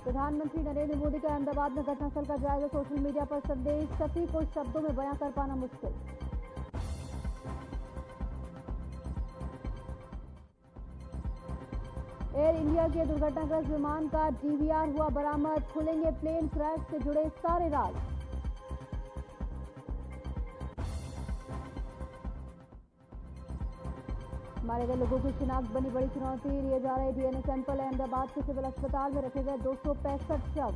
प्रधानमंत्री नरेंद्र मोदी का अहमदाबाद में घटनास्थल का जायजा, सोशल मीडिया पर संदेश, सभी को शब्दों में बयां कर पाना मुश्किल। एयर इंडिया के दुर्घटनाग्रस्त विमान का डीवीआर हुआ बरामद, खुलेंगे प्लेन क्रैश से जुड़े सारे राज। मारे गए लोगों की शिनाख्त बनी बड़ी चुनौती, लिए जा रहे डीएनए सैंपल। अहमदाबाद के सिविल अस्पताल में रखे गए 265 शव।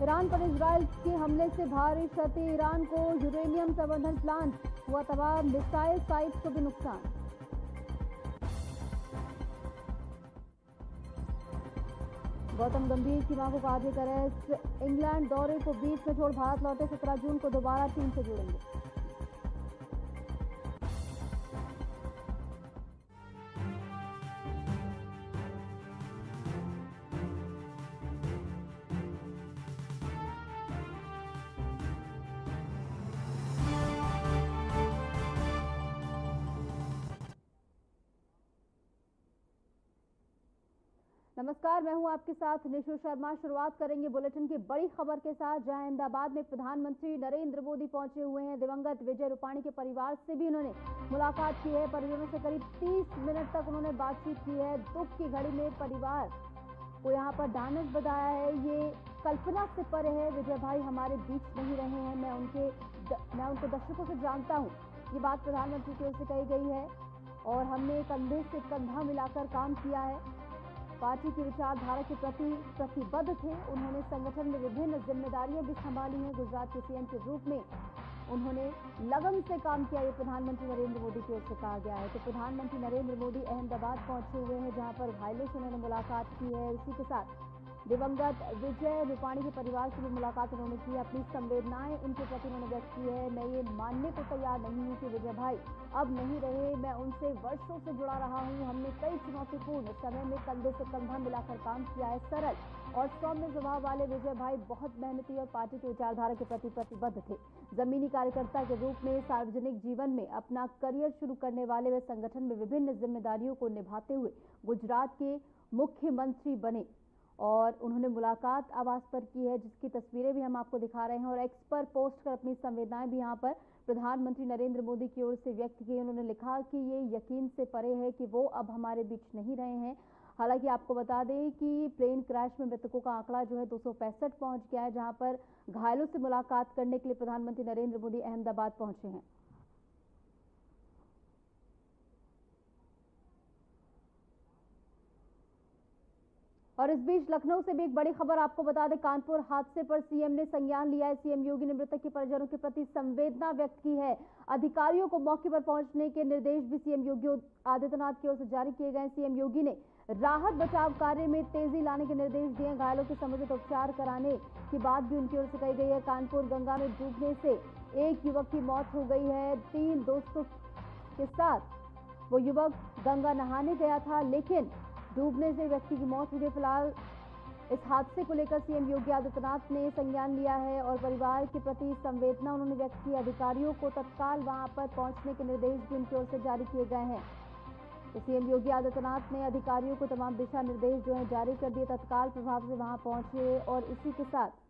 ईरान पर इजरायल के हमले से भारी क्षति, ईरान को यूरेनियम संवर्धन प्लांट हुआ तबाह, मिसाइल साइट्स को भी नुकसान। गौतम गंभीर की मां को कार्डियक अरेस्ट, इंग्लैंड दौरे को बीच में छोड़ भारत लौटे, 17 जून को दोबारा टीम से जुड़ेंगे। नमस्कार, मैं हूं आपके साथ निशु शर्मा। शुरुआत करेंगे बुलेटिन की बड़ी खबर के साथ, जहां अहमदाबाद में प्रधानमंत्री नरेंद्र मोदी पहुंचे हुए हैं। दिवंगत विजय रूपाणी के परिवार से भी उन्होंने मुलाकात की है। परिजनों से करीब 30 मिनट तक उन्होंने बातचीत की है। दुख की घड़ी में परिवार को यहाँ पर ढांढस बंधाया है। ये कल्पना से परे है, विजय भाई हमारे बीच नहीं रहे हैं, मैं उनको दशकों से जानता हूँ, ये बात प्रधानमंत्री की ओर से कही गई है। और हमने कंधे से कंधा मिलाकर काम किया है, पार्टी की विचारधारा के प्रति प्रतिबद्ध थे। उन्होंने संगठन में विभिन्न जिम्मेदारियां भी संभाली हैं। गुजरात के सीएम के रूप में उन्होंने लगन से काम किया, ये प्रधानमंत्री नरेंद्र मोदी की ओर से कहा गया है। तो प्रधानमंत्री नरेंद्र मोदी अहमदाबाद पहुंचे हुए हैं, जहां पर घायलों से उन्होंने मुलाकात की है। इसी के साथ दिवंगत विजय रूपाणी के परिवार से भी मुलाकात उन्होंने की। अपनी संवेदनाएं उनके प्रति उन्होंने व्यक्त की है। मैं ये मानने को तैयार नहीं हूं कि विजय भाई अब नहीं रहे, मैं उनसे वर्षों से जुड़ा रहा हूं। हमने कई चुनौतीपूर्ण समय में कंधे से कंधा मिलाकर काम किया है। सरल और सौम्य स्वभाव वाले विजय भाई बहुत मेहनती और पार्टी की विचारधारा के प्रति प्रतिबद्ध थे। जमीनी कार्यकर्ता के रूप में सार्वजनिक जीवन में अपना करियर शुरू करने वाले वे संगठन में विभिन्न जिम्मेदारियों को निभाते हुए गुजरात के मुख्यमंत्री बने। और उन्होंने मुलाकात आवास पर की है, जिसकी तस्वीरें भी हम आपको दिखा रहे हैं। और एक्स पर पोस्ट कर अपनी संवेदनाएं भी यहाँ पर प्रधानमंत्री नरेंद्र मोदी की ओर से व्यक्त की। उन्होंने लिखा कि ये यकीन से परे है कि वो अब हमारे बीच नहीं रहे हैं। हालांकि आपको बता दें कि प्लेन क्रैश में मृतकों का आंकड़ा जो है 265 पहुंच गया है, जहां पर घायलों से मुलाकात करने के लिए प्रधानमंत्री नरेंद्र मोदी अहमदाबाद पहुंचे हैं। और इस बीच लखनऊ से भी एक बड़ी खबर आपको बता दें, कानपुर हादसे पर सीएम ने संज्ञान लिया है। सीएम योगी ने मृतक के परिजनों के प्रति संवेदना व्यक्त की है। अधिकारियों को मौके पर पहुंचने के निर्देश भी सीएम योगी आदित्यनाथ की ओर से जारी किए गए। सीएम योगी ने राहत बचाव कार्य में तेजी लाने के निर्देश दिए। घायलों के समुचित उपचार कराने की बात भी उनकी ओर से कही गई है। कानपुर गंगा में डूबने से एक युवक की मौत हो गई है। 3 दोस्तों के साथ वो युवक गंगा नहाने गया था, लेकिन डूबने से व्यक्ति की मौत हो गई। फिलहाल इस हादसे को लेकर सीएम योगी आदित्यनाथ ने संज्ञान लिया है और परिवार के प्रति संवेदना उन्होंने व्यक्त की। अधिकारियों को तत्काल वहां पर पहुंचने के निर्देश भी उनकी ओर से जारी किए गए हैं। तो सीएम योगी आदित्यनाथ ने अधिकारियों को तमाम दिशा निर्देश जो है जारी कर दिए, तत्काल प्रभाव से वहां पहुंचे। और इसी के साथ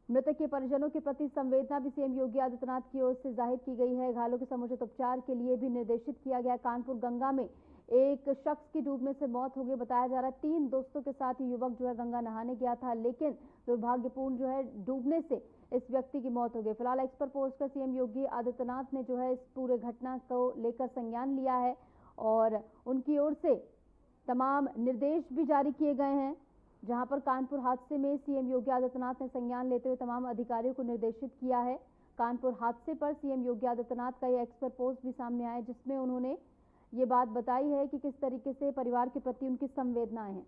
मृतक के परिजनों के प्रति संवेदना भी सीएम योगी आदित्यनाथ की ओर से जाहिर की गई है। घायलों के समुचित उपचार के लिए भी निर्देशित किया गया। कानपुर गंगा में एक शख्स की डूबने से मौत हो गई, बताया जा रहा है। 3 दोस्तों के साथ ये युवक जो है गंगा नहाने गया था, लेकिन दुर्भाग्यपूर्ण जो है डूबने से इस व्यक्ति की मौत हो गई। फिलहाल एक्स पर पोस्ट कर सीएम योगी आदित्यनाथ ने जो है इस पूरे घटना को लेकर संज्ञान लिया है और उनकी ओर से तमाम निर्देश भी जारी किए गए हैं। जहां पर कानपुर हादसे में सीएम योगी आदित्यनाथ ने संज्ञान लेते हुए तमाम अधिकारियों को निर्देशित किया है। कानपुर हादसे पर सीएम योगी आदित्यनाथ का ये एक्स पर पोस्ट भी सामने आया, जिसमें उन्होंने ये बात बताई है कि किस तरीके से परिवार के प्रति उनकी संवेदनाएं हैं।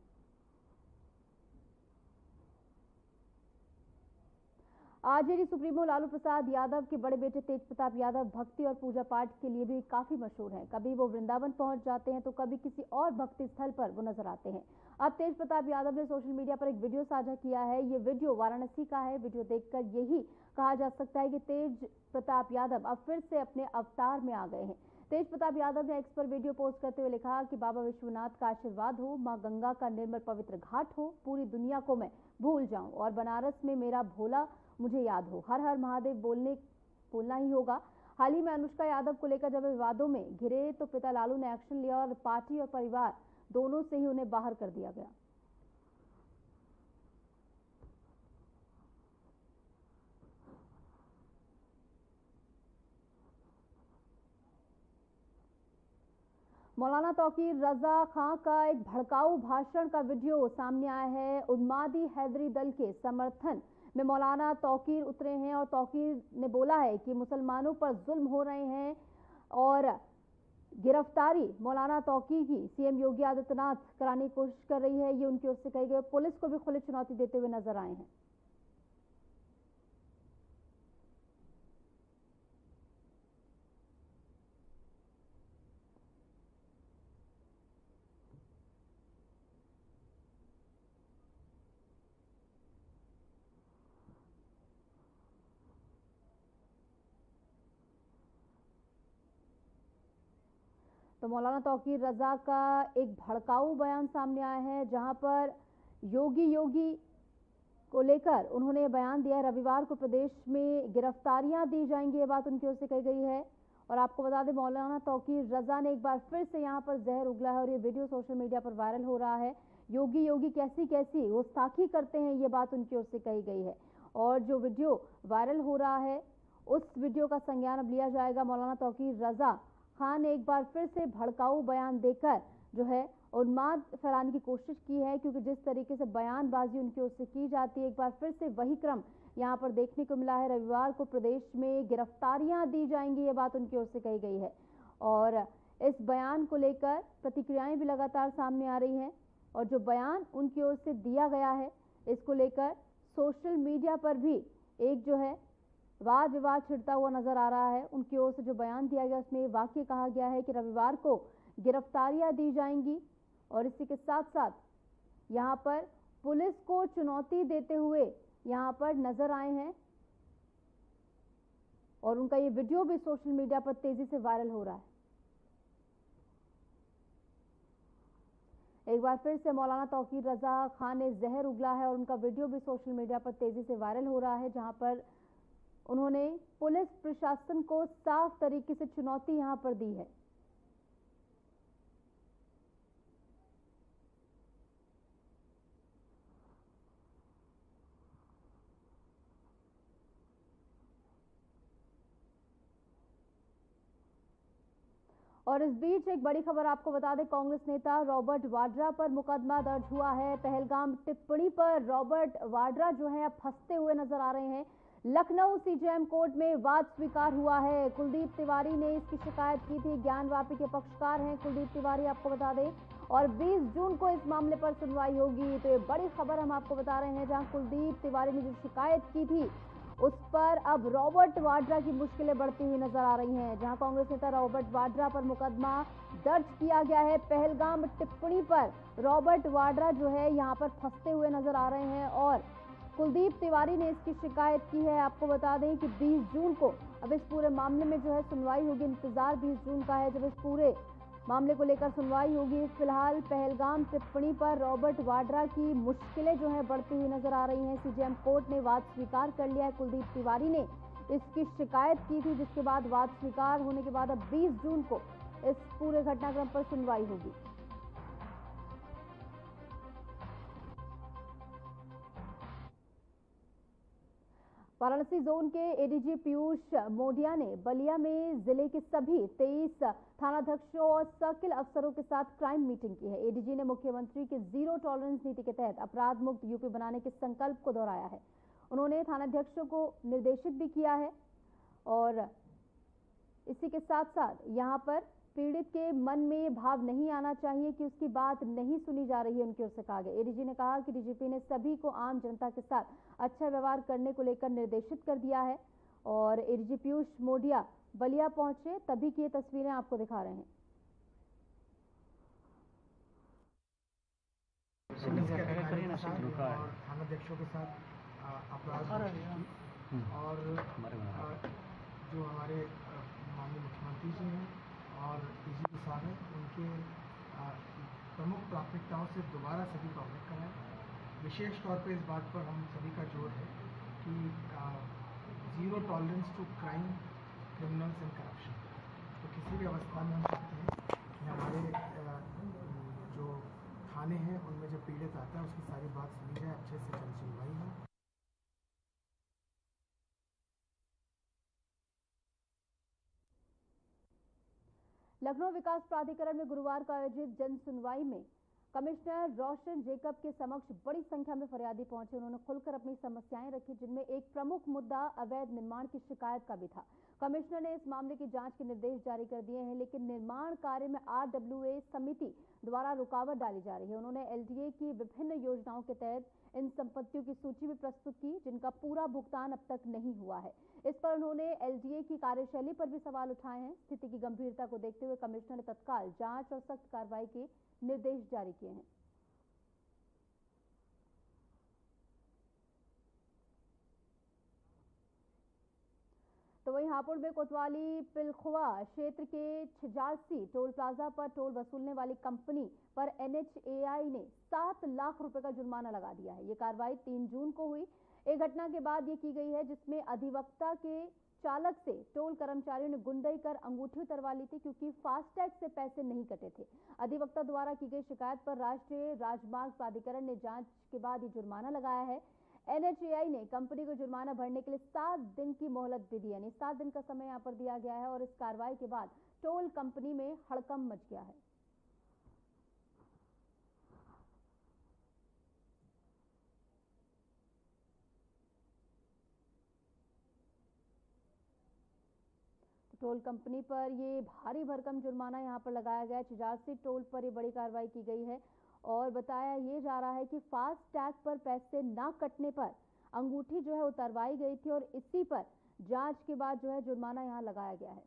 आरजेडी सुप्रीमो लालू प्रसाद यादव के बड़े बेटे तेज प्रताप यादव भक्ति और पूजा पाठ के लिए भी काफी मशहूर हैं। कभी वो वृंदावन पहुंच जाते हैं तो कभी किसी और भक्ति स्थल पर वो नजर आते हैं। अब तेज प्रताप यादव ने सोशल मीडिया पर एक वीडियो साझा किया है। ये वीडियो वाराणसी का है। वीडियो देखकर यही कहा जा सकता है कि तेज प्रताप यादव अब फिर से अपने अवतार में आ गए हैं। तेज प्रताप यादव ने एक्स पर वीडियो पोस्ट करते हुए लिखा कि बाबा विश्वनाथ का आशीर्वाद हो, मां गंगा का निर्मल पवित्र घाट हो, पूरी दुनिया को मैं भूल जाऊं और बनारस में मेरा भोला मुझे याद हो। हर हर महादेव बोलना ही होगा। हाल ही में अनुष्का यादव को लेकर जब विवादों में घिरे तो पिता लालू ने एक्शन लिया और पार्टी और परिवार दोनों से ही उन्हें बाहर कर दिया गया। मौलाना तौकीर रजा खां का एक भड़काऊ भाषण का वीडियो सामने आया है। उन्मादी हैदरी दल के समर्थन में मौलाना तौकीर उतरे हैं और तौकीर ने बोला है कि मुसलमानों पर जुल्म हो रहे हैं और गिरफ्तारी मौलाना तौकीर की सीएम योगी आदित्यनाथ कराने की कोशिश कर रही है, ये उनकी ओर से कही गई। पुलिस को भी खुली चुनौती देते हुए नजर आए हैं। तो मौलाना तौकीर रजा का एक भड़काऊ बयान सामने आया है, जहां पर योगी को लेकर उन्होंने बयान दिया है। रविवार को प्रदेश में गिरफ्तारियां दी जाएंगी, ये बात उनकी ओर से कही गई है। और आपको बता दें, मौलाना तौकीर रजा ने एक बार फिर से यहां पर जहर उगला है और ये वीडियो सोशल मीडिया पर वायरल हो रहा है। योगी कैसी कैसी गुस्ताखी करते हैं, ये बात उनकी ओर से कही गई है। और जो वीडियो वायरल हो रहा है, उस वीडियो का संज्ञान अब लिया जाएगा। मौलाना तौकीर रजा खान ने एक बार फिर से भड़काऊ बयान देकर जो है उन्माद फैलाने की कोशिश की है, क्योंकि जिस तरीके से बयानबाजी उनकी ओर से की जाती है, एक बार फिर से वही क्रम यहां पर देखने को मिला है। रविवार को प्रदेश में गिरफ्तारियां दी जाएंगी, ये बात उनकी ओर से कही गई है। और इस बयान को लेकर प्रतिक्रियाएं भी लगातार सामने आ रही हैं और जो बयान उनकी ओर से दिया गया है, इसको लेकर सोशल मीडिया पर भी एक जो है वाद विवाद छिड़ता हुआ नजर आ रहा है। उनकी ओर से जो बयान दिया गया उसमें वाक्य कहा गया है कि रविवार को गिरफ्तारियां दी जाएंगी और इसी के साथ साथ यहां पर पुलिस को चुनौती देते हुए यहां पर नजर आए हैं और उनका ये वीडियो भी सोशल मीडिया पर तेजी से वायरल हो रहा है। एक बार फिर से मौलाना तौकीर रजा खान ने जहर उगला है और उनका वीडियो भी सोशल मीडिया पर तेजी से वायरल हो रहा है, जहां पर उन्होंने पुलिस प्रशासन को साफ तरीके से चुनौती यहां पर दी है। और इस बीच एक बड़ी खबर आपको बता दें, कांग्रेस नेता रॉबर्ट वाड्रा पर मुकदमा दर्ज हुआ है। पहलगाम टिप्पणी पर रॉबर्ट वाड्रा जो है अब फंसते हुए नजर आ रहे हैं। लखनऊ सीजेएम कोर्ट में वाद स्वीकार हुआ है। कुलदीप तिवारी ने इसकी शिकायत की थी। ज्ञानवापी के पक्षकार हैं कुलदीप तिवारी, आपको बता दें, और 20 जून को इस मामले पर सुनवाई होगी। तो ये बड़ी खबर हम आपको बता रहे हैं, जहां कुलदीप तिवारी ने जो शिकायत की थी उस पर अब रॉबर्ट वाड्रा की मुश्किलें बढ़ती हुई नजर आ रही हैं। जहां कांग्रेस नेता रॉबर्ट वाड्रा पर मुकदमा दर्ज किया गया है। पहलगाम टिप्पणी पर रॉबर्ट वाड्रा जो है यहां पर फंसते हुए नजर आ रहे हैं और कुलदीप तिवारी ने इसकी शिकायत की है। आपको बता दें कि 20 जून को अब इस पूरे मामले में जो है सुनवाई होगी। इंतजार 20 जून का है जब इस पूरे मामले को लेकर सुनवाई होगी। फिलहाल पहलगाम टिप्पणी पर रॉबर्ट वाड्रा की मुश्किलें जो है बढ़ती हुई नजर आ रही हैं। सीजेएम कोर्ट ने वाद स्वीकार कर लिया है। कुलदीप तिवारी ने इसकी शिकायत की थी, जिसके बाद वाद स्वीकार होने के बाद अब 20 जून को इस पूरे घटनाक्रम पर सुनवाई होगी। वाराणसी जोन के एडीजी पीयूष मोडिया ने बलिया में जिले के सभी 23 थानाध्यक्षों और सर्किल अफसरों के साथ क्राइम मीटिंग की है। एडीजी ने मुख्यमंत्री की जीरो टॉलरेंस नीति के तहत अपराध मुक्त यूपी बनाने के संकल्प को दोहराया है। उन्होंने थानाध्यक्षों को निर्देशित भी किया है और इसी के साथ साथ यहाँ पर पीड़ित के मन में भाव नहीं आना चाहिए कि उसकी बात नहीं सुनी जा रही है, उनकी ओर से कहा गया। एडीजी ने कहा कि डीजीपी ने सभी को आम जनता के साथ अच्छा व्यवहार करने को लेकर निर्देशित कर दिया है और एडीजी पीयूष मोडिया बलिया पहुंचे तभी की ये तस्वीरें आपको दिखा रहे हैं। थानाध्यक्षों के साथ अपराध और जो हमारे माननीय मुख्यमंत्री जी हैं के प्रमुख प्राथमिकताओं से दोबारा सभी को अवगत कराएं। विशेष तौर पर इस बात पर हम सभी का जोर है कि zero tolerance to crime, criminals and corruption. तो किसी भी अवस्था में हम चाहते हैं कि हमारे जो थाने हैं उनमें जो पीड़ित आता है उसकी सारी बात सुनी जाए, अच्छे से जन सुनवाई हो। लखनऊ विकास प्राधिकरण में गुरुवार को आयोजित जन सुनवाई में कमिश्नर रोशन जेकब के समक्ष बड़ी संख्या में फरियादी पहुंचे। उन्होंने खुलकर अपनी समस्याएं रखी, जिनमें एक प्रमुख मुद्दा अवैध निर्माण की शिकायत का भी था। कमिश्नर ने इस मामले की जांच के निर्देश जारी कर दिए हैं, लेकिन निर्माण कार्य में RWA समिति द्वारा रुकावट डाली जा रही है। उन्होंने LDA की विभिन्न योजनाओं के तहत इन संपत्तियों की सूची भी प्रस्तुत की, जिनका पूरा भुगतान अब तक नहीं हुआ है। इस पर उन्होंने LDA की कार्यशैली पर भी सवाल उठाए हैं। स्थिति की गंभीरता को देखते हुए कमिश्नर ने तत्काल जांच और सख्त कार्रवाई के निर्देश जारी किए हैं। तो वहीं हापुड़ में कोतवाली पिलखुआ क्षेत्र के छिजारसी टोल प्लाजा पर टोल वसूलने वाली कंपनी पर NHAI ने 7 लाख रुपए का जुर्माना लगा दिया है। ये कार्रवाई 3 जून को हुई। एक घटना के बाद ये की गई है, जिसमें अधिवक्ता के चालक से टोल कर्मचारियों ने गुंडई कर अंगूठी उतरवा ली थी, क्योंकि फास्टैग से पैसे नहीं कटे थे। अधिवक्ता द्वारा की गई शिकायत पर राष्ट्रीय राजमार्ग प्राधिकरण ने जांच के बाद ये जुर्माना लगाया है। NHAI ने कंपनी को जुर्माना भरने के लिए 7 दिन की मोहलत भी दी, यानी 7 दिन का समय यहाँ पर दिया गया है। और इस कार्रवाई के बाद टोल कंपनी में हड़कंप मच गया है। टोल कंपनी पर ये भारी भरकम जुर्माना यहाँ पर लगाया गया है। छिजारसी टोल पर ये बड़ी कार्रवाई की गई है और बताया ये जा रहा है कि फास्ट टैग पर पैसे ना कटने पर अंगूठी जो है उतरवाई गई थी और इसी पर जांच के बाद जो है जुर्माना यहाँ लगाया गया है।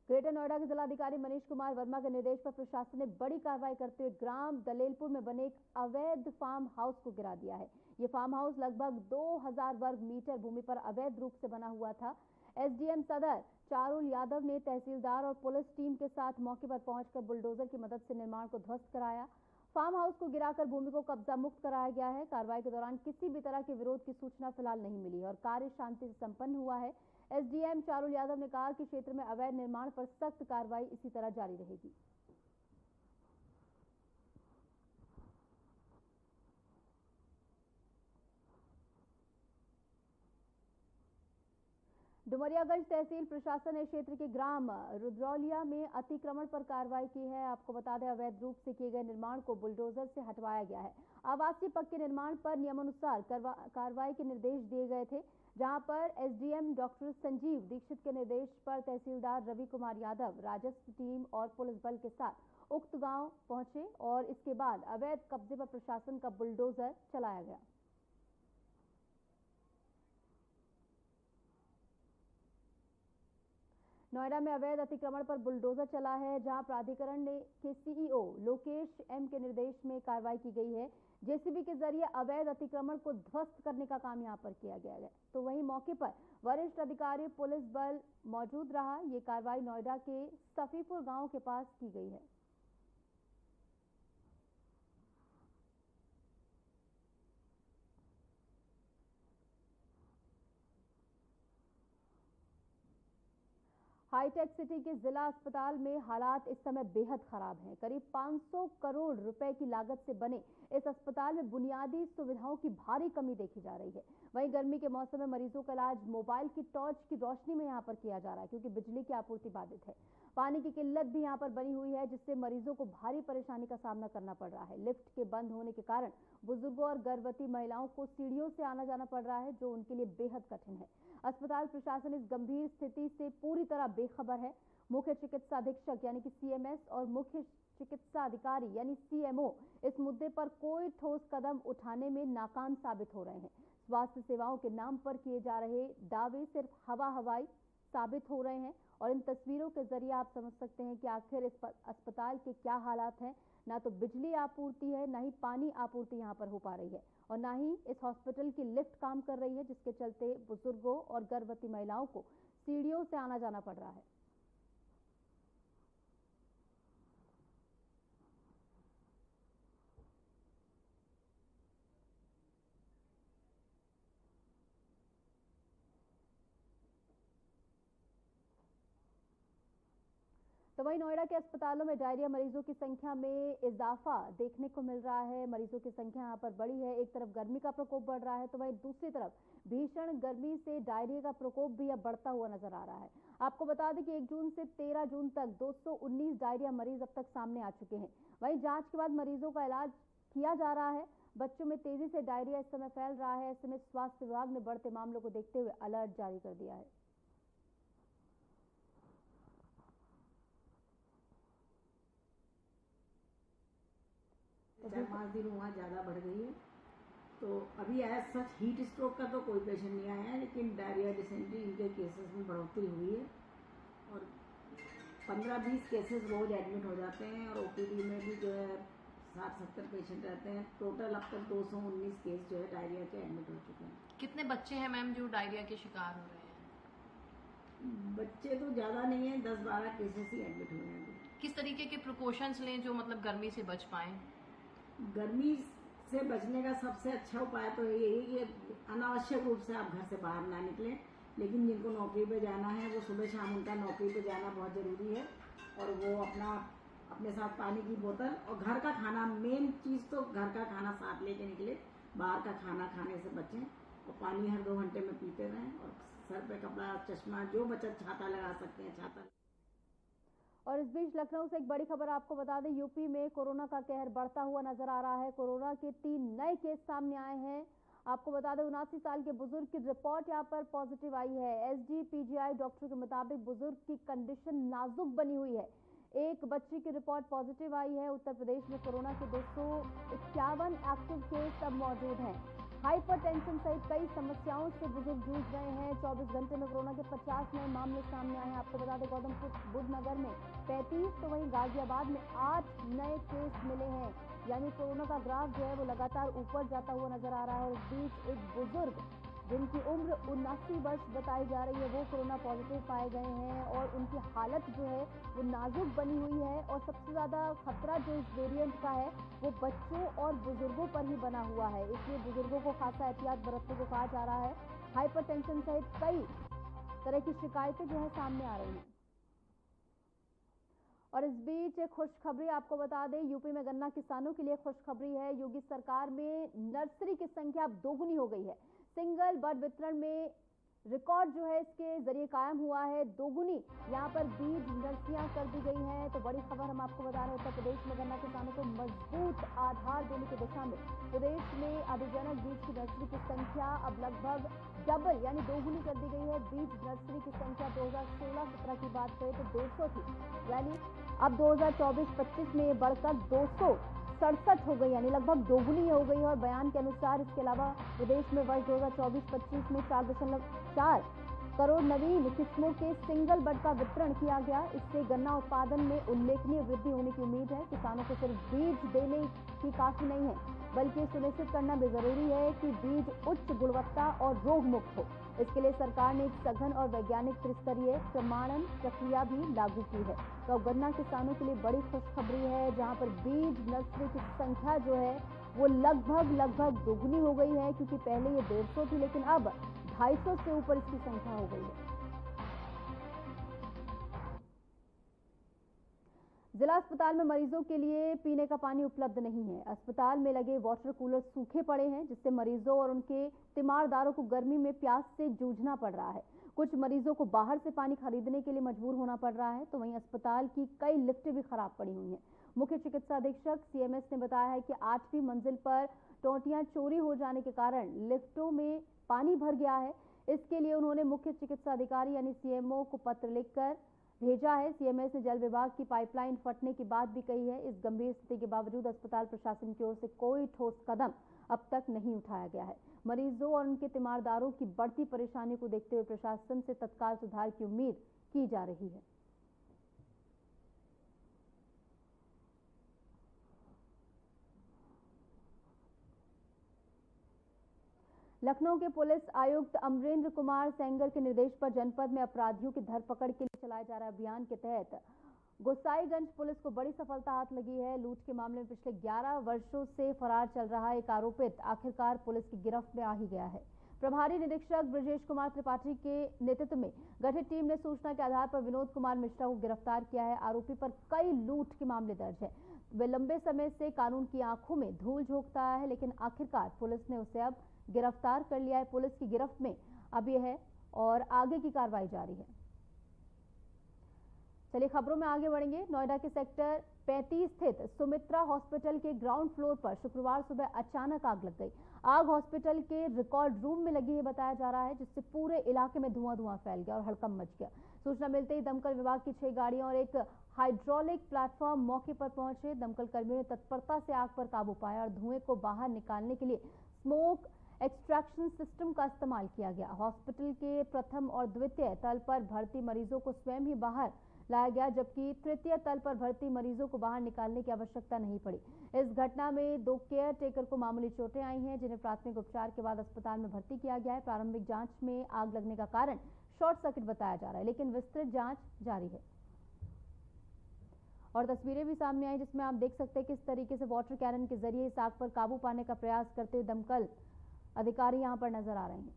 ग्रेटर नोएडा के जिलाधिकारी मनीष कुमार वर्मा के निर्देश पर प्रशासन ने बड़ी कार्रवाई करते हुए ग्राम दलेलपुर में बने एक अवैध फार्म हाउस को गिरा दिया है। ये फार्म हाउस लगभग 2000 वर्ग मीटर भूमि पर अवैध रूप से बना हुआ था। SDM सदर चारुल यादव ने तहसीलदार और पुलिस टीम के साथ मौके पर पहुंचकर बुलडोजर की मदद से निर्माण को ध्वस्त कराया। फार्म हाउस को गिराकर भूमि को कब्जा मुक्त कराया गया है। कार्रवाई के दौरान किसी भी तरह के विरोध की सूचना फिलहाल नहीं मिली और कार्य शांति से संपन्न हुआ है। SDM चारुल यादव ने कहा कि क्षेत्र में अवैध निर्माण पर सख्त कार्रवाई इसी तरह जारी रहेगी। डुमरियागंज तहसील प्रशासन ने क्षेत्र के ग्राम रुद्रौलिया में अतिक्रमण पर कार्रवाई की है। आपको बता दें, अवैध रूप से किए गए निर्माण को बुलडोजर से हटवाया गया है। आवासीय पक्के निर्माण पर नियमानुसार कार्रवाई के निर्देश दिए गए थे, जहां पर SDM डॉक्टर संजीव दीक्षित के निर्देश पर तहसीलदार रवि कुमार यादव राजस्व टीम और पुलिस बल के साथ उक्त गांव पहुंचे और इसके बाद अवैध कब्जे पर प्रशासन का बुलडोजर चलाया गया। नोएडा में अवैध अतिक्रमण पर बुलडोजर चला है, जहां प्राधिकरण के CEO लोकेश M के निर्देश में कार्रवाई की गई है। JCB के जरिए अवैध अतिक्रमण को ध्वस्त करने का काम यहां पर किया गया है। तो वहीं मौके पर वरिष्ठ अधिकारी पुलिस बल मौजूद रहा। ये कार्रवाई नोएडा के सफीपुर गांव के पास की गई है। हाईटेक सिटी के जिला अस्पताल में हालात इस समय बेहद खराब हैं। करीब 500 करोड़ रुपए की लागत से बने इस अस्पताल में बुनियादी सुविधाओं की भारी कमी देखी जा रही है। वहीं गर्मी के मौसम में मरीजों का इलाज मोबाइल की टॉर्च की रोशनी में यहां पर किया जा रहा है, क्योंकि बिजली की आपूर्ति बाधित है। पानी की किल्लत भी यहां पर बनी हुई है, जिससे मरीजों को भारी परेशानी का सामना करना पड़ रहा है। लिफ्ट के बंद होने के कारण बुजुर्गों और गर्भवती महिलाओं को सीढ़ियों से आना जाना पड़ रहा है, जो उनके लिए बेहद कठिन है। अस्पताल प्रशासन इस गंभीर स्थिति से पूरी तरह बेखबर है। मुख्य चिकित्सा अधीक्षक यानी कि CMS और मुख्य चिकित्सा अधिकारी यानी CMO इस मुद्दे पर कोई ठोस कदम उठाने में नाकाम साबित हो रहे हैं। स्वास्थ्य सेवाओं के नाम पर किए जा रहे दावे सिर्फ हवा हवाई साबित हो रहे हैं और इन तस्वीरों के जरिए आप समझ सकते हैं कि आखिर इस अस्पताल के क्या हालात हैं। ना तो बिजली आपूर्ति है, ना ही पानी आपूर्ति यहाँ पर हो पा रही है और ना ही इस हॉस्पिटल की लिफ्ट काम कर रही है, जिसके चलते बुजुर्गों और गर्भवती महिलाओं को सीढ़ियों से आना जाना पड़ रहा है। तो वहीं नोएडा के अस्पतालों में डायरिया मरीजों की संख्या में इजाफा देखने को मिल रहा है। मरीजों की संख्या यहाँ पर बढ़ी है। एक तरफ गर्मी का प्रकोप बढ़ रहा है तो वहीं दूसरी तरफ भीषण गर्मी से डायरिया का प्रकोप भी अब बढ़ता हुआ नजर आ रहा है। आपको बता दें कि 1 जून से 13 जून तक 219 डायरिया मरीज अब तक सामने आ चुके हैं। वहीं जांच के बाद मरीजों का इलाज किया जा रहा है। बच्चों में तेजी से डायरिया इस समय फैल रहा है। ऐसे में स्वास्थ्य विभाग ने बढ़ते मामलों को देखते हुए अलर्ट जारी कर दिया है। चार 5 दिन हुआ ज़्यादा बढ़ गई है। तो अभी एज सच हीट स्ट्रोक का तो कोई पेशेंट नहीं आया है, लेकिन डायरिया डिसेंट्री इनके केसेस में बढ़ोतरी हुई है और 15-20 केसेस रोज एडमिट हो जाते हैं और ओपीडी में भी जो है 60-70 पेशेंट रहते हैं। टोटल अब तक 219 केस जो है डायरिया के एडमिट हो चुके हैं। कितने बच्चे हैं मैम जो डायरिया के शिकार हो रहे हैं? बच्चे तो ज़्यादा नहीं है, 10-12 केसेस ही एडमिट हुए हैं अभी। किस तरीके के प्रिकॉशंस लें जो मतलब गर्मी से बच पाएं? गर्मी से बचने का सबसे अच्छा उपाय तो यही है कि अनावश्यक रूप से आप घर से बाहर ना निकलें। लेकिन जिनको नौकरी पे जाना है वो सुबह शाम उनका नौकरी पे जाना बहुत ज़रूरी है और वो अपने साथ पानी की बोतल और घर का खाना, मेन चीज़ तो घर का खाना साथ लेके निकले। बाहर का खाना खाने से बचें और पानी हर 2 घंटे में पीते रहें और सर पे कपड़ा, चश्मा, जो बचत, छाता लगा सकते हैं छाता। और इस बीच लखनऊ से एक बड़ी खबर आपको बता दें, यूपी में कोरोना का कहर बढ़ता हुआ नजर आ रहा है। कोरोना के 3 नए केस सामने आए हैं। आपको बता दें 79 साल के बुजुर्ग की रिपोर्ट यहां पर पॉजिटिव आई है। एसजीपीजीआई डॉक्टर के मुताबिक बुजुर्ग की कंडीशन नाजुक बनी हुई है। एक बच्ची की रिपोर्ट पॉजिटिव आई है। उत्तर प्रदेश में कोरोना के 251 एक्टिव केस अब मौजूद हैं। हाइपरटेंशन सहित कई समस्याओं से बुजुर्ग जूझ रहे हैं। 24 घंटे में कोरोना के 50 नए मामले सामने आए हैं। आपको बता दें गौतमपुर बुद्ध नगर में 35 तो वहीं गाजियाबाद में 8 नए केस मिले हैं। यानी कोरोना का ग्राफ जो है वो लगातार ऊपर जाता हुआ नजर आ रहा है। और इस बीच एक बुजुर्ग जिनकी उम्र 79 वर्ष बताई जा रही है वो कोरोना पॉजिटिव पाए गए हैं और उनकी हालत जो है वो नाजुक बनी हुई है। और सबसे ज़्यादा खतरा जो इस वेरिएंट का है वो बच्चों और बुजुर्गों पर ही बना हुआ है। इसलिए बुजुर्गों को खासा एहतियात बरतने को कहा जा रहा है। हाइपरटेंशन सहित कई तरह की शिकायतें जो है सामने आ रही हैं। और इस बीच एक खुशखबरी आपको बता दें, यूपी में गन्ना किसानों के लिए खुशखबरी है। योगी सरकार में नर्सरी की संख्या अब दोगुनी हो गई है। सिंगल बड वितरण में रिकॉर्ड जो है इसके जरिए कायम हुआ है। दोगुनी यहाँ पर बीज नर्सरियां कर दी गई हैं। तो बड़ी खबर हम आपको बता रहे हैं, उत्तर प्रदेश में गन्ना किसानों को मजबूत आधार देने की दिशा में प्रदेश में अभिजनक बीज की नर्सरी की संख्या अब लगभग डबल यानी दोगुनी कर दी गई है। बीज नर्सरी की संख्या 2016-17 की बात करें तो 150 थी, यानी अब 2024-25 में बढ़कर 267 हो गई, यानी लगभग दोगुनी हो गई है। और बयान के अनुसार इसके अलावा प्रदेश में वर्ष 2024-25 में 4.4 करोड़ नवीन किस्मों के सिंगल बड का वितरण किया गया। इससे गन्ना उत्पादन में उल्लेखनीय वृद्धि होने की उम्मीद है। किसानों को सिर्फ बीज देने ही काफी नहीं है, बल्कि सुनिश्चित करना भी जरूरी है कि बीज उच्च गुणवत्ता और रोग मुक्त हो। इसके लिए सरकार ने एक सघन और वैज्ञानिक त्रिस्तरीय प्रमाणन प्रक्रिया भी लागू की है। तो गन्ना किसानों के लिए बड़ी खुशखबरी है, जहां पर बीज नर्सरी की संख्या जो है वो लगभग दोगुनी हो गई है। क्योंकि पहले ये 150 थी, लेकिन अब 250 से ऊपर इसकी संख्या हो गई है। जिला अस्पताल में मरीजों के लिए पीने का पानी उपलब्ध नहीं है। अस्पताल में लगे वाटर कूलर सूखे पड़े हैं, जिससे मरीजों और उनके तीमारदारों को गर्मी में प्यास से जूझना पड़ रहा है। कुछ मरीजों को बाहर से पानी खरीदने के लिए मजबूर होना पड़ रहा है। तो वहीं अस्पताल की कई लिफ्टें भी खराब पड़ी हुई हैं। मुख्य चिकित्सा अधीक्षक सीएमएस ने बताया है कि 8वीं मंजिल पर टोंटियां चोरी हो जाने के कारण लिफ्टों में पानी भर गया है। इसके लिए उन्होंने मुख्य चिकित्सा अधिकारी यानी सीएमओ को पत्र लिखकर भेजा है। सीएमएस ने जल विभाग की पाइपलाइन फटने की बात भी कही है। इस गंभीर स्थिति के बावजूद अस्पताल प्रशासन की ओर से कोई ठोस कदम अब तक नहीं उठाया गया है। मरीजों और उनके तीमारदारों की बढ़ती परेशानी को देखते हुए प्रशासन से तत्काल सुधार की उम्मीद की जा रही है। लखनऊ के पुलिस आयुक्त अमरेंद्र कुमार सेंगर के निर्देश पर जनपद में अपराधियों की धरपकड़ के लिए चलाए जा रहे अभियान के तहत गोसाईगंज पुलिस को बड़ी सफलता हाथ लगी है। लूट के मामले में पिछले 11 वर्षों से फरार चल रहा एक आरोपित आखिरकार पुलिस की गिरफ्त में आ ही गया है। प्रभारी निरीक्षक ब्रजेश कुमार त्रिपाठी के नेतृत्व में गठित टीम ने सूचना के आधार पर विनोद कुमार मिश्रा को गिरफ्तार किया है। आरोपी पर कई लूट के मामले दर्ज है। वे लंबे समय से कानून की आंखों में धूल झोंकता आया है, लेकिन आखिरकार पुलिस ने उसे अब गिरफ्तार कर लिया है। पुलिस की गिरफ्त में अब यह है और आगे की कार्रवाई जारी है। चलिए खबरों में आगे बढ़ेंगे। नोएडा के सेक्टर 35 स्थित सुमित्रा हॉस्पिटल के ग्राउंड फ्लोर पर शुक्रवार सुबह अचानक आग लग गई। आग हॉस्पिटल के रिकॉर्ड रूम में लगी है बताया जा रहा है, जिससे पूरे इलाके में धुआं फैल गया और हड़कंप मच गया। सूचना मिलते ही दमकल विभाग की 6 गाड़ियां और एक हाइड्रोलिक प्लेटफॉर्म मौके पर पहुंचे। दमकल कर्मियों ने तत्परता से आग पर काबू पाया और धुएं को बाहर निकालने के लिए स्मोक एक्सट्रैक्शन सिस्टम का इस्तेमाल किया गया। हॉस्पिटल के प्रथम और द्वितीय तल पर भर्ती मरीजों को स्वयं ही बाहर लाया गया, जबकि तृतीय तल पर भर्ती मरीजों को बाहर निकालने की आवश्यकता नहीं पड़ी। इस घटना में 2 केयर टेकर को मामूली चोटें आई हैं, जिन्हें प्राथमिक उपचार के बाद अस्पताल में भर्ती किया गया है। प्रारंभिक जांच में आग लगने का कारण शॉर्ट सर्किट बताया जा रहा है, लेकिन विस्तृत जांच जारी है। और तस्वीरें भी सामने आई जिसमें आप देख सकते हैं किस तरीके से वाटर कैनन के जरिए इस आग पर काबू पाने का प्रयास करते हुए दमकल अधिकारी यहां पर नजर आ रहे हैं।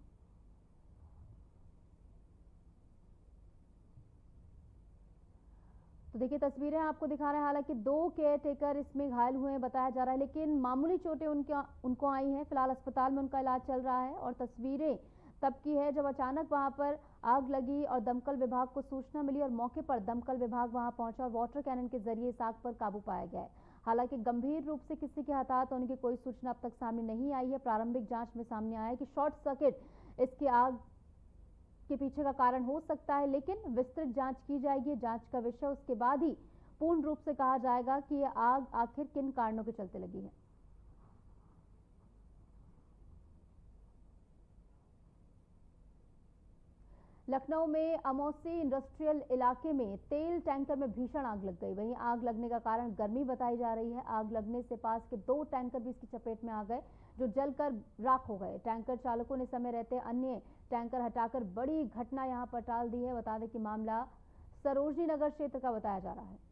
तो देखिए तस्वीरें आपको दिखा रहे हैं। हालांकि 2 केयर टेकर इसमें घायल हुए हैं बताया जा रहा है, लेकिन मामूली चोटें उनको आई हैं। फिलहाल अस्पताल में उनका इलाज चल रहा है। और तस्वीरें तब की है जब अचानक वहां पर आग लगी और दमकल विभाग को सूचना मिली और मौके पर दमकल विभाग वहां पहुंचा और वाटर कैनन के जरिए इस आग पर काबू पाया गया है। हालांकि गंभीर रूप से किसी के हताहत होने की कोई सूचना अब तक सामने नहीं आई है। प्रारंभिक जांच में सामने आया है कि शॉर्ट सर्किट इसकी आग के पीछे का कारण हो सकता है, लेकिन विस्तृत जांच की जाएगी। जांच का विषय उसके बाद ही पूर्ण रूप से कहा जाएगा कि यह आग आखिर किन कारणों के चलते लगी है। लखनऊ में अमौसी इंडस्ट्रियल इलाके में तेल टैंकर में भीषण आग लग गई। वहीं आग लगने का कारण गर्मी बताई जा रही है। आग लगने से पास के 2 टैंकर भी इसकी चपेट में आ गए, जो जलकर राख हो गए। टैंकर चालकों ने समय रहते अन्य टैंकर हटाकर बड़ी घटना यहां पर टाल दी है। बता दें कि मामला सरोजनी नगर क्षेत्र का बताया जा रहा है।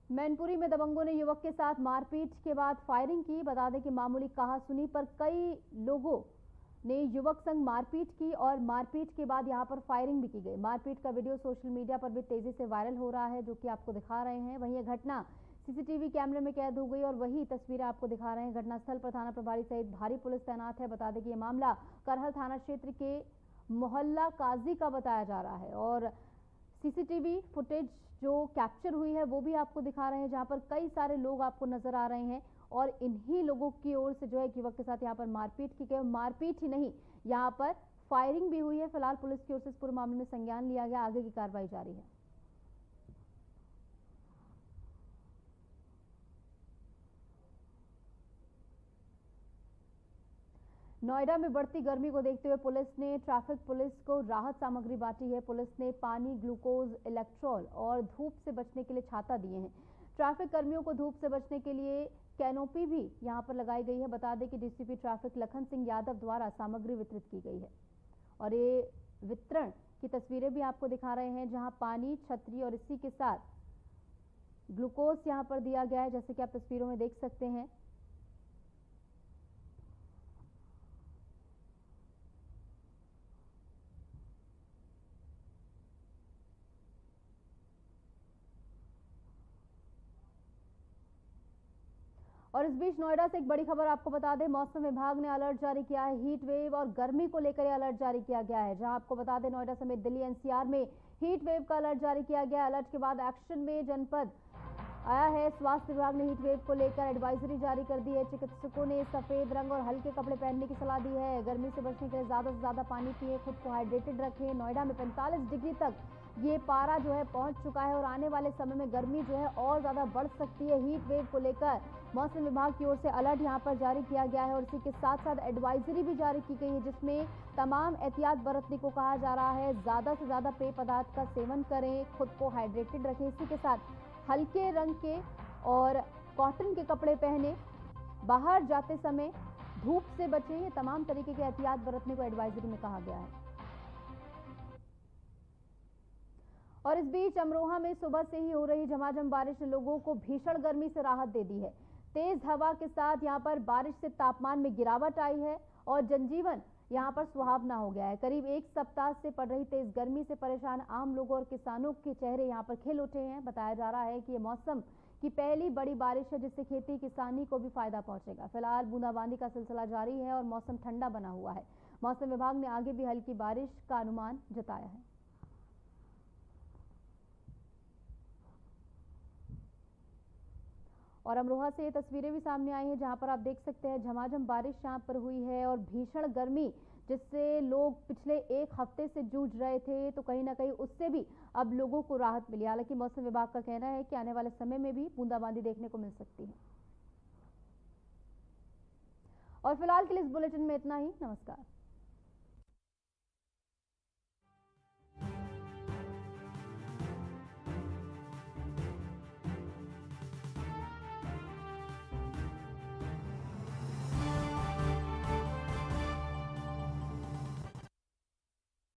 मैनपुरी में दबंगों ने युवक के साथ मारपीट के बाद फायरिंग की। बता दें कि मामूली कहासुनी पर कई लोगों ने युवक संग मारपीट की और मारपीट के बाद यहां पर फायरिंग भी की गई। मारपीट का वीडियो सोशल मीडिया पर भी तेजी से वायरल हो रहा है, जो कि आपको दिखा रहे हैं। वहीं यह घटना सीसीटीवी कैमरे में कैद हो गई और वही तस्वीरें आपको दिखा रहे हैं। घटनास्थल पर थाना प्रभारी सहित भारी पुलिस तैनात है। बता दें कि यह मामला करहल थाना क्षेत्र के मोहल्ला काजी का बताया जा रहा है और सीसीटीवी फुटेज जो कैप्चर हुई है वो भी आपको दिखा रहे हैं, जहां पर कई सारे लोग आपको नजर आ रहे हैं और इन्हीं लोगों की ओर से जो है युवक के साथ यहां पर मारपीट की गई। मारपीट ही नहीं, यहां पर फायरिंग भी हुई है। फिलहाल पुलिस की ओर से इस पूरे मामले में संज्ञान लिया गया, आगे की कार्रवाई जारी है। नोएडा में बढ़ती गर्मी को देखते हुए पुलिस ने ट्रैफिक पुलिस को राहत सामग्री बांटी है। पुलिस ने पानी, ग्लूकोज, इलेक्ट्रॉल और धूप से बचने के लिए छाता दिए हैं। ट्रैफिक कर्मियों को धूप से बचने के लिए कैनोपी भी यहां पर लगाई गई है। बता दें कि डीसीपी ट्रैफिक लखन सिंह यादव द्वारा सामग्री वितरित की गई है और ये वितरण की तस्वीरें भी आपको दिखा रहे हैं, जहां पानी, छतरी और इसी के साथ ग्लूकोज यहां पर दिया गया है, जैसे कि आप तस्वीरों में देख सकते हैं। और इस बीच नोएडा से एक बड़ी खबर आपको बता दें, मौसम विभाग ने अलर्ट जारी किया है। हीट वेव और गर्मी को लेकर अलर्ट जारी किया गया है, जहां आपको बता दें नोएडा समेत दिल्ली एनसीआर में हीट वेव का अलर्ट जारी किया गया। अलर्ट के बाद एक्शन में जनपद आया है। स्वास्थ्य विभाग ने हीट वेव को लेकर एडवाइजरी जारी कर दी है। चिकित्सकों ने सफेद रंग और हल्के कपड़े पहनने की सलाह दी है। गर्मी से बचने के लिए ज्यादा से ज्यादा पानी पिए, खुद को हाइड्रेटेड रखें। नोएडा में 45 डिग्री तक ये पारा जो है पहुंच चुका है और आने वाले समय में गर्मी जो है और ज्यादा बढ़ सकती है। हीट वेव को लेकर मौसम विभाग की ओर से अलर्ट यहां पर जारी किया गया है और इसी के साथ साथ एडवाइजरी भी जारी की गई है, जिसमें तमाम एहतियात बरतने को कहा जा रहा है। ज्यादा से ज्यादा पेय पदार्थ का सेवन करें, खुद को हाइड्रेटेड रखें। इसी के साथ हल्के रंग के और कॉटन के कपड़े पहने, बाहर जाते समय धूप से बचें। ये तमाम तरीके के एहतियात बरतने को एडवाइजरी में कहा गया है। और इस बीच अमरोहा में सुबह से ही हो रही झमाझम बारिश ने लोगों को भीषण गर्मी से राहत दे दी है। तेज हवा के साथ यहां पर बारिश से तापमान में गिरावट आई है और जनजीवन यहां पर सुहावना हो गया है। करीब एक सप्ताह से पड़ रही तेज गर्मी से परेशान आम लोगों और किसानों के चेहरे यहां पर खिल उठे हैं। बताया जा रहा है कि ये मौसम की पहली बड़ी बारिश है जिससे खेती किसानी को भी फायदा पहुंचेगा। फिलहाल बूंदाबांदी का सिलसिला जारी है और मौसम ठंडा बना हुआ है। मौसम विभाग ने आगे भी हल्की बारिश का अनुमान जताया है। और अमरोहा से ये तस्वीरें भी सामने आई हैं जहां पर आप देख सकते हैं झमाझम बारिश यहां पर हुई है और भीषण गर्मी जिससे लोग पिछले एक हफ्ते से जूझ रहे थे, तो कहीं ना कहीं उससे भी अब लोगों को राहत मिली। हालांकि मौसम विभाग का कहना है कि आने वाले समय में भी बूंदाबांदी देखने को मिल सकती है। और फिलहाल के लिए इस बुलेटिन में इतना ही। नमस्कार।